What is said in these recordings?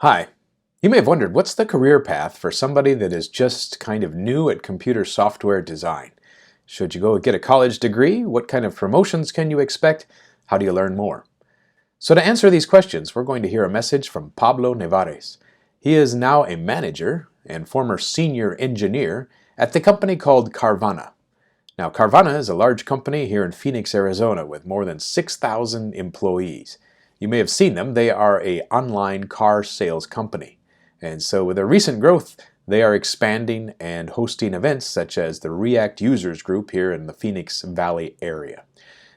Hi. You may have wondered, what's the career path for somebody that is just kind of new at computer software design? Should you go get a college degree? What kind of promotions can you expect? How do you learn more? So to answer these questions, we're going to hear a message from Pablo Nevares. He is now a manager and former senior engineer at the company called Carvana. Now, Carvana is a large company here in Phoenix, Arizona, with more than 6,000 employees. You may have seen them. They are an online car sales company. And so with their recent growth, they are expanding and hosting events such as the React Users Group here in the Phoenix Valley area.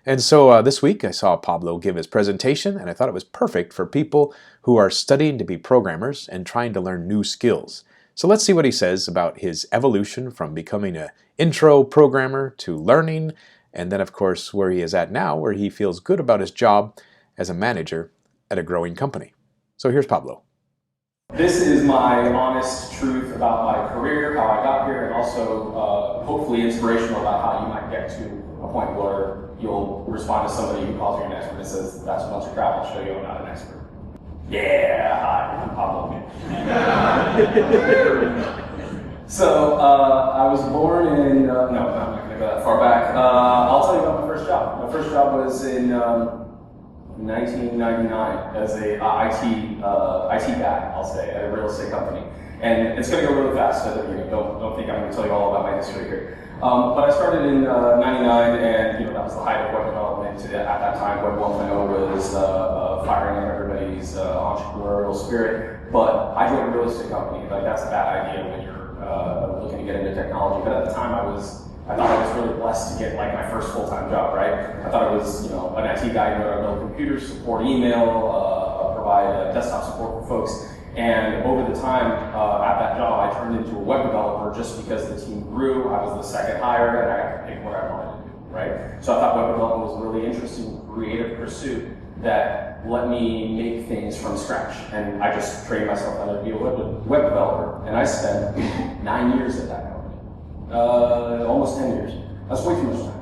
And so this week I saw Pablo give his presentation, and I thought it was perfect for people who are studying to be programmers and trying to learn new skills. So let's see what he says about his evolution from becoming an intro programmer to learning, and then of course where he is at now, where he feels good about his job as a manager at a growing company. So here's Pablo. This is my honest truth about my career, how I got here, and also hopefully inspirational about how you might get to a point where you'll respond to somebody who calls you an expert and says, that's a bunch of crap, I'll show you I'm not an expert. Yeah, hi, I'm Pablo. So I was born in, no, I'm not going to go that far back. I'll tell you about my first job. My first job was in 1999 as a IT guy, I'll say, at a real estate company. And it's going to go really fast, so don't think I'm going to tell you all about my history here. But I started in 99, and that was the height of web development. At that time, Web 1.0 was firing up everybody's entrepreneurial spirit. But I joined a real estate company. Like, that's a bad idea when you're looking to get into technology. But at the time, I thought I was really blessed to get like my first full-time job, right? I thought I was, an IT guy who knew how to build computers, support email, provide desktop support for folks. And over the time at that job, I turned into a web developer just because the team grew. I was the second hire, and I got to pick what I wanted to do, right? So I thought web development was a really interesting, creative pursuit that let me make things from scratch. And I just trained myself how to be a web developer. And I spent 9 years at that company. Almost 10 years. That's way too much time.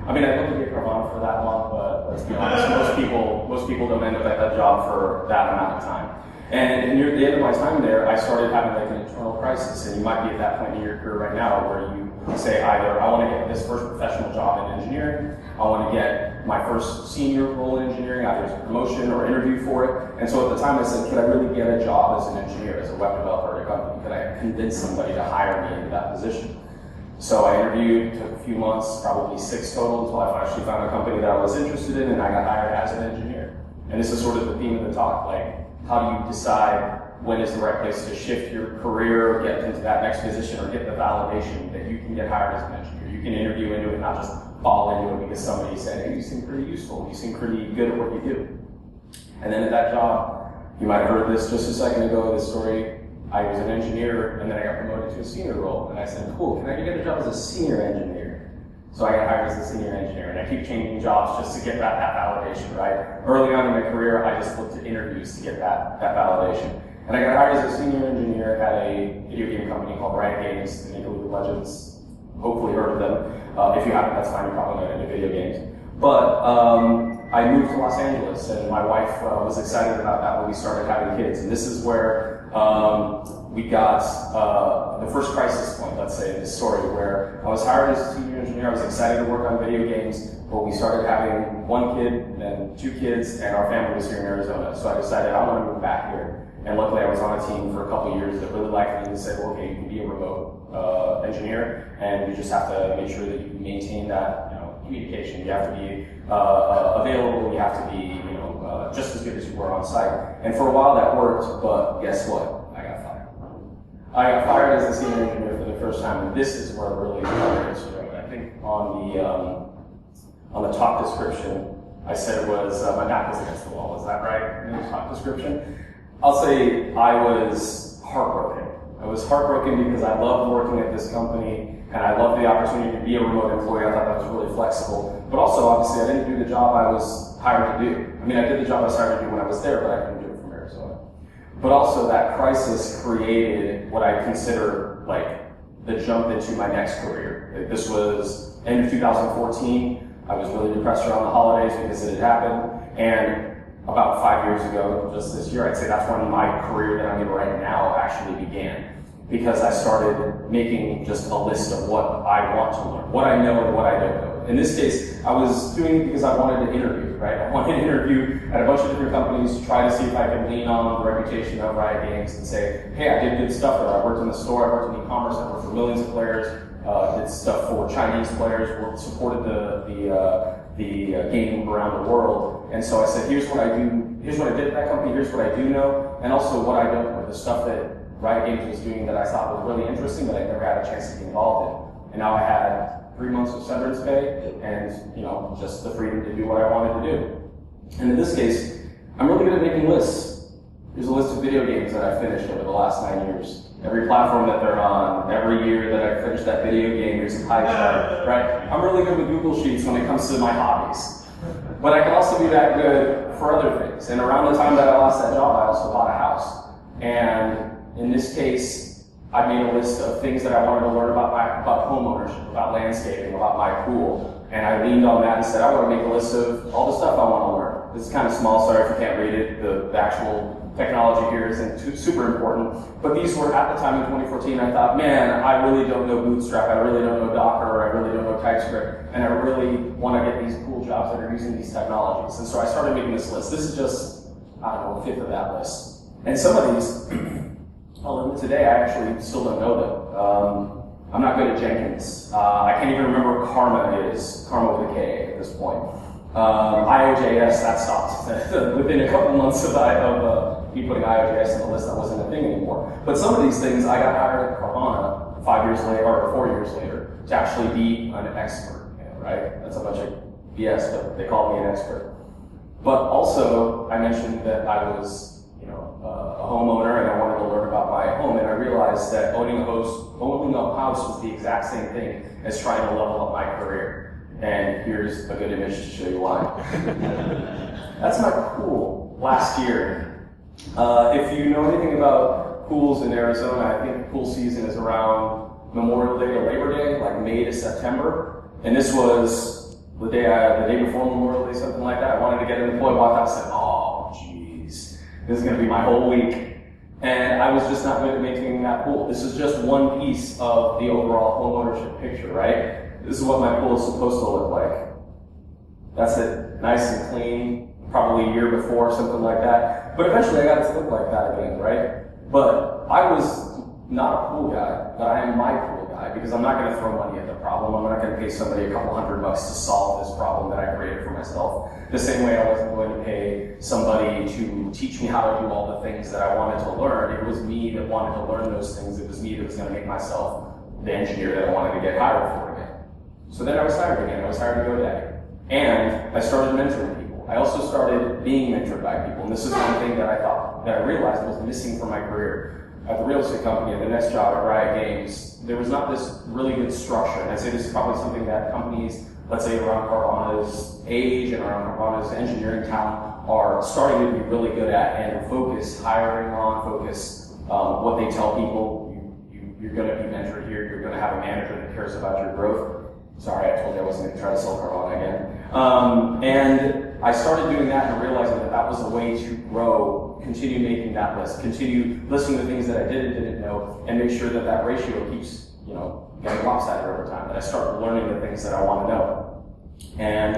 I mean, I'd love to get Carvana for that long, but let's be honest, most people don't end up at that job for that amount of time. And near the end of my time there, I started having like an internal crisis, and you might be at that point in your career right now where you say either I want to get this first professional job in engineering, I want to get my first senior role in engineering, either as a promotion or interview for it. And so at the time I said, could I really get a job as an engineer, as a web developer at a company? Could I convince somebody to hire me into that position? So I interviewed, took a few months, probably 6 total, until I actually found a company that I was interested in, and I got hired as an engineer. And this is sort of the theme of the talk, like, how do you decide when is the right place to shift your career, get into that next position, or get the validation that you can get hired as an engineer? You can interview into it, not just fall into it because somebody said, hey, you seem pretty useful, you seem pretty good at what you do. And then at that job, you might have heard this just a second ago, this story, I was an engineer, and then I got promoted to a senior role. And I said, cool, can I get a job as a senior engineer? So I got hired as a senior engineer, and I keep changing jobs just to get that validation, right? Early on in my career, I just looked at interviews to get that validation. And I got hired as a senior engineer at a video game company called Riot Games, the League of Legends. Hopefully heard of them. If you haven't, that's fine, you're probably not into video games. But I moved to Los Angeles, and my wife was excited about that when we started having kids. And this is where we got the first crisis point, let's say, in this story, where I was hired as a senior engineer. I was excited to work on video games, but we started having 1 kid, then 2 kids, and our family was here in Arizona. So I decided I want to move back here. And luckily I was on a team for a couple of years that really liked me and said, well, okay, you can be a remote engineer, and you just have to make sure that you maintain that communication. You have to be available, you have to be just as good as you were on site. And for a while that worked, but guess what? I got fired. I got fired as a senior engineer for the first time, and this is where really the career started. I think on the top description, I said it was my back was against the wall. Was that right? In the top description? I'll say I was heartbroken. I was heartbroken because I loved working at this company, and I loved the opportunity to be a remote employee. I thought that was really flexible. But also, obviously, I didn't do the job I was hired to do. I mean, I did the job I was hired to do when I was there, but I couldn't do it from Arizona. But also, that crisis created what I consider like the jump into my next career. Like, this was end of 2014. I was really depressed around the holidays because it had happened, and about 5 years ago, just this year, I'd say that's when my career that I'm in right now actually began. Because I started making just a list of what I want to learn, what I know and what I don't know. In this case, I was doing it because I wanted to interview, right? I wanted to interview at a bunch of different companies to try to see if I could lean on the reputation of Riot Games and say, hey, I did good stuff there. I worked in the store, I worked in e-commerce, I worked for millions of players, did stuff for Chinese players, supported the game around the world. And so I said, here's what I do, here's what I did at that company, here's what I do know, and also what I don't know, the stuff that Riot Games was doing that I thought was really interesting, but I never had a chance to be involved in. And now I had 3 months of severance pay and, just the freedom to do what I wanted to do. And in this case, I'm really good at making lists. Here's a list of video games that I finished over the last 9 years. Every platform that they're on, every year that I finished that video game, here's a pie chart, right? I'm really good with Google Sheets when it comes to my hobbies. But I can also be that good for other things. And around the time that I lost that job, I also bought a house. And in this case, I made a list of things that I wanted to learn about home ownership, about landscaping, about my pool. And I leaned on that and said, I want to make a list of all the stuff I want to learn. This is kind of small, sorry if you can't read it. The actual technology here isn't super important. But these were, at the time in 2014, I thought, man, I really don't know Bootstrap, I really don't know Docker, I really don't know TypeScript, and I really want to get these cool jobs that are using these technologies. And so I started making this list. This is just, I don't know, a fifth of that list. And some of these, today, I actually still don't know them. I'm not good at Jenkins. I can't even remember what Karma is, Karma with a K at this point. IOJS, that stopped. Within a couple months of me putting IOJS on the list, that wasn't a thing anymore. But some of these things, I got hired at Carvana 5 years later, or 4 years later, to actually be an expert, right? That's a bunch of BS, but they called me an expert. But also, I mentioned that I was a homeowner and I wanted to learn about my home, and I realized that owning a house was the exact same thing as trying to level up my career. And here's a good image to show you why. That's my pool last year. If you know anything about pools in Arizona, I think pool season is around Memorial Day to Labor Day, like May to September. And this was the day before Memorial Day, something like that. I wanted to get unemployed, walked out and said, oh, geez, this is going to be my whole week. And I was just not good at maintaining that pool. This is just one piece of the overall home ownership picture, right? This is what my pool is supposed to look like. That's it, nice and clean, probably a year before, something like that. But eventually I got it to look like that again, right? But I was not a pool guy, but I am my pool guy, because I'm not going to throw money at the problem. I'm not going to pay somebody a couple $100 to solve this problem that I created for myself. The same way I wasn't going to pay somebody to teach me how to do all the things that I wanted to learn. It was me that wanted to learn those things. It was me that was going to make myself the engineer that I wanted to get hired for again. So then I was hired again. I was hired to GoDaddy. And I started mentoring people. I also started being mentored by people. And this is one thing that I realized was missing from my career. At the real estate company, at the next job at Riot Games, there was not this really good structure. And I'd say this is probably something that companies, let's say around Carvana's age and around Carvana's engineering talent, are starting to be really good at and focus what they tell people. You're going to be mentored here, you're going to have a manager that cares about your growth. Sorry, I told you I wasn't going to try to sell Carvana again. And I started doing that and realizing that that was a way to grow, continue making that list, continue listening to things that I did and didn't know, and make sure that that ratio keeps, getting lopsided over time, that I start learning the things that I want to know. And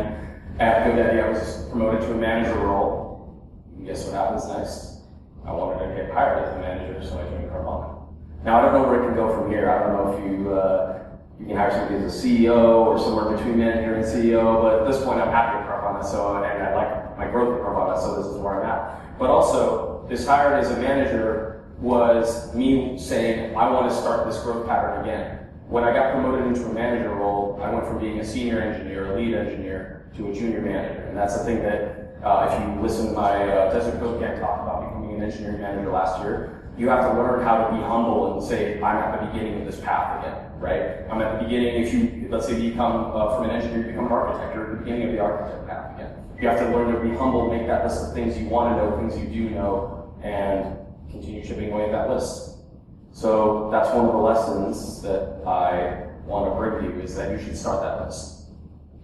at GoDaddy, I was promoted to a manager role. And guess what happens next? I wanted to get hired as a manager, so I joined Carvana. Now, I don't know where it can go from here. I don't know if you can hire somebody as a CEO or somewhere between manager and CEO, but at this point I'm happy at Carvana, and I like my growth at Carvana, so this is where I'm at. But also, this hired as a manager was me saying, I want to start this growth pattern again. When I got promoted into a manager role, I went from being a senior engineer, a lead engineer, to a junior manager. And that's the thing that, if you listen to my Desert Code Gang talk about becoming an engineering manager last year, you have to learn how to be humble and say, I'm at the beginning of this path again, right? I'm at the beginning. If you, let's say, become from an engineer, you become an architect, you're at the beginning of the architect path again. You have to learn to be humble, make that list of things you want to know, things you do know, and continue chipping away at that list. So that's one of the lessons that I want to bring to you, is that you should start that list.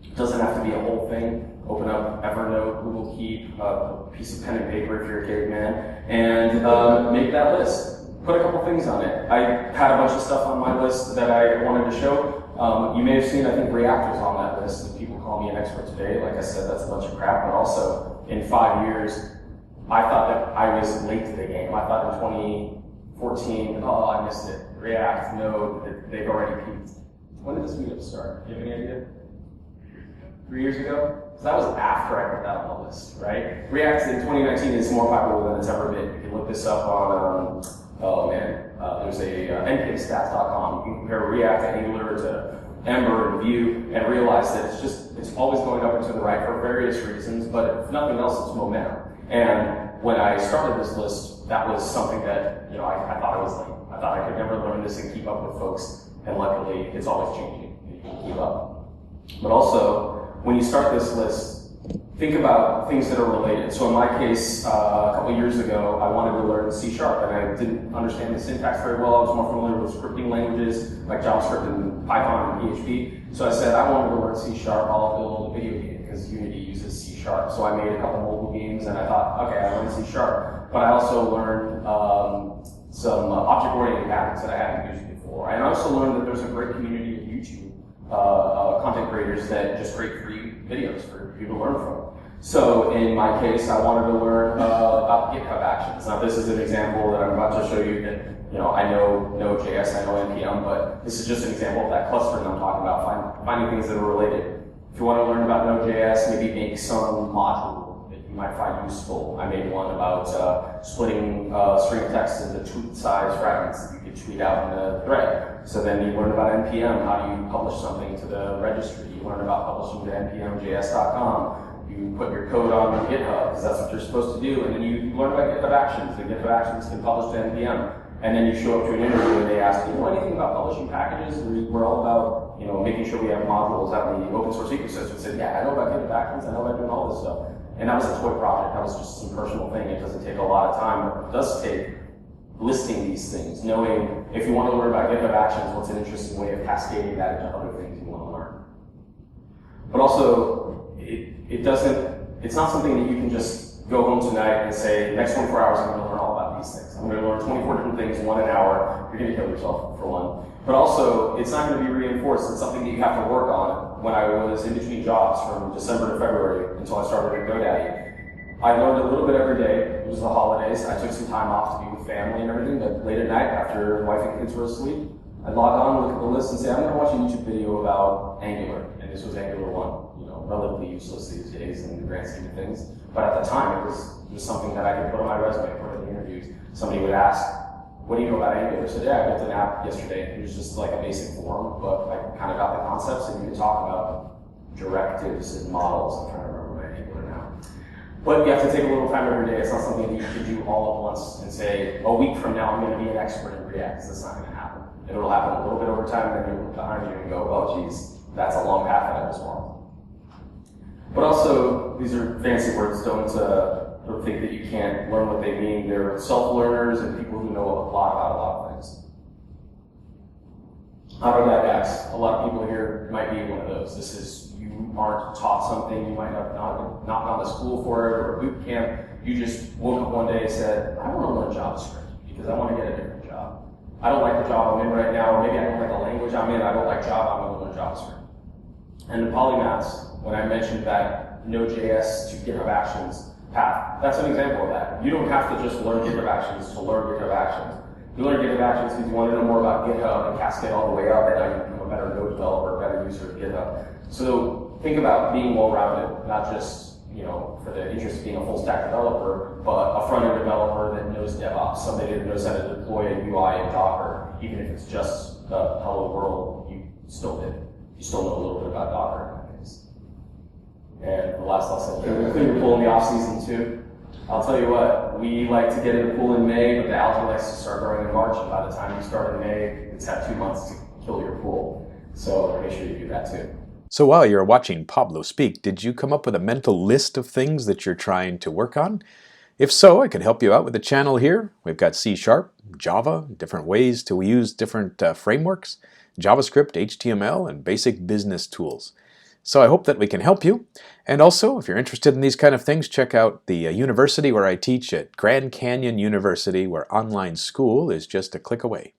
It doesn't have to be a whole thing. open up Evernote, Google Keep, a piece of pen and paper if you're a caveman, and make that list. Put a couple things on it. I had a bunch of stuff on my list that I wanted to show. You may have seen, I think, React was on that list, and people call me an expert today. Like I said, that's a bunch of crap, but also in 5 years, I thought that I was late to the game. I thought in 2014, oh, I missed it. React, Node, they've already peaked. When did this meetup start? Do you have any idea? 3 years ago? So that was after I put that on the list, right? React in 2019 is more popular than it's ever been. You can look this up on, there's a npmstats.com. You can compare React to Angular to Ember and Vue and realize that it's always going up and to the right for various reasons, but if nothing else, it's momentum. And when I started this list, that was something that, I thought I was late. I thought I could never learn this and keep up with folks, and luckily, it's always changing, and you can keep up. But also, when you start this list, think about things that are related. So in my case, a couple years ago, I wanted to learn C#, and I didn't understand the syntax very well. I was more familiar with scripting languages like JavaScript and Python and PHP. So I said, I wanted to learn C#, I'll build a video game, because Unity uses C#. So I made a couple mobile games, and I thought, okay, I learned C#. But I also learned some object-oriented patterns that I hadn't used before. And I also learned that there's a great community of YouTube content creators that just create free videos for you to learn from. So in my case, I wanted to learn about GitHub Actions. Now this is an example that I'm about to show you that, I know Node.js, I know NPM, but this is just an example of that clustering I'm talking about, finding things that are related. If you want to learn about Node.js, maybe make some module that you might find useful. I made one about splitting string text into tweet-size fragments that you could tweet out in a thread. So then you learn about NPM, how do you publish something to the registry. You learn about publishing to npmjs.com. You put your code on GitHub, because that's what you're supposed to do, and then you learn about GitHub Actions, and GitHub Actions can publish to NPM. And then you show up to an interview and they ask, do you know anything about publishing packages? We're all about, making sure we have modules out in the open source ecosystem. I said, yeah, I know about GitHub Actions, I know about doing all this stuff. And that was a toy project, that was just some personal thing. It doesn't take a lot of time, but it does take listing these things, knowing if you want to learn about GitHub Actions, what's an interesting way of cascading that into other things you want to learn. But also, it's not something that you can just go home tonight and say, next 24 hours I'm going to learn all about these things. I'm going to learn 24 different things in 1 hour. You're going to kill yourself for one. But also, it's not going to be reinforced. It's something that you have to work on. When I was in between jobs from December to February until I started at GoDaddy, I learned a little bit every day. It was the holidays. I took some time off to be with family and everything, but late at night, after wife and kids were asleep, I'd log on, look at the list, and say, I'm going to watch a YouTube video about Angular. And this was Angular 1. Relatively useless these days in the grand scheme of things. But at the time, it was something that I could put on my resume, put in the interviews. Somebody would ask, what do you know about Angular? I said, yeah, I built an app yesterday. It was just like a basic form, but I kind of got the concepts, and you can talk about directives and models. I'm trying to remember my Angular now. But you have to take a little time every day. It's not something that you can do all at once and say, a week from now, I'm going to be an expert in React. That's not going to happen. It'll happen a little bit over time, and then you look behind you and go, oh, geez, that's a long path that I just walked. But also, these are fancy words, don't think that you can't learn what they mean. They're self-learners and people who know a lot about a lot of things. Autodidacts. A lot of people here might be one of those. This is, you aren't taught something, you might have not gone to school for it or a boot camp. You just woke up one day and said, I want to learn JavaScript because I want to get a different job. I don't like the job I'm in right now, or maybe I don't like the language I'm in, I don't like Java, I'm going to learn JavaScript. And the polymaths, when I mentioned that Node.js to GitHub Actions path, that's an example of that. You don't have to just learn GitHub Actions to learn GitHub Actions. You learn GitHub Actions because you want to know more about GitHub and cascade all the way up, and now you become a better Node developer, a better user of GitHub. So think about being well-rounded, not just for the interest of being a full-stack developer, but a front-end developer that knows DevOps, somebody that knows how to deploy a UI in Docker, even if it's just the hello world, you still know a little bit about Docker. And the last lesson, clean your pool in the off-season too. I'll tell you what, we like to get in the pool in May, but the algae likes to start growing in March, and by the time you start in May, it's had 2 months to kill your pool. So make sure you do that too. So while you're watching Pablo speak, did you come up with a mental list of things that you're trying to work on? If so, I can help you out with the channel here. We've got C#, Java, different ways to use different frameworks, JavaScript, HTML, and basic business tools. So I hope that we can help you. And also, if you're interested in these kind of things, check out the university where I teach at Grand Canyon University, where online school is just a click away.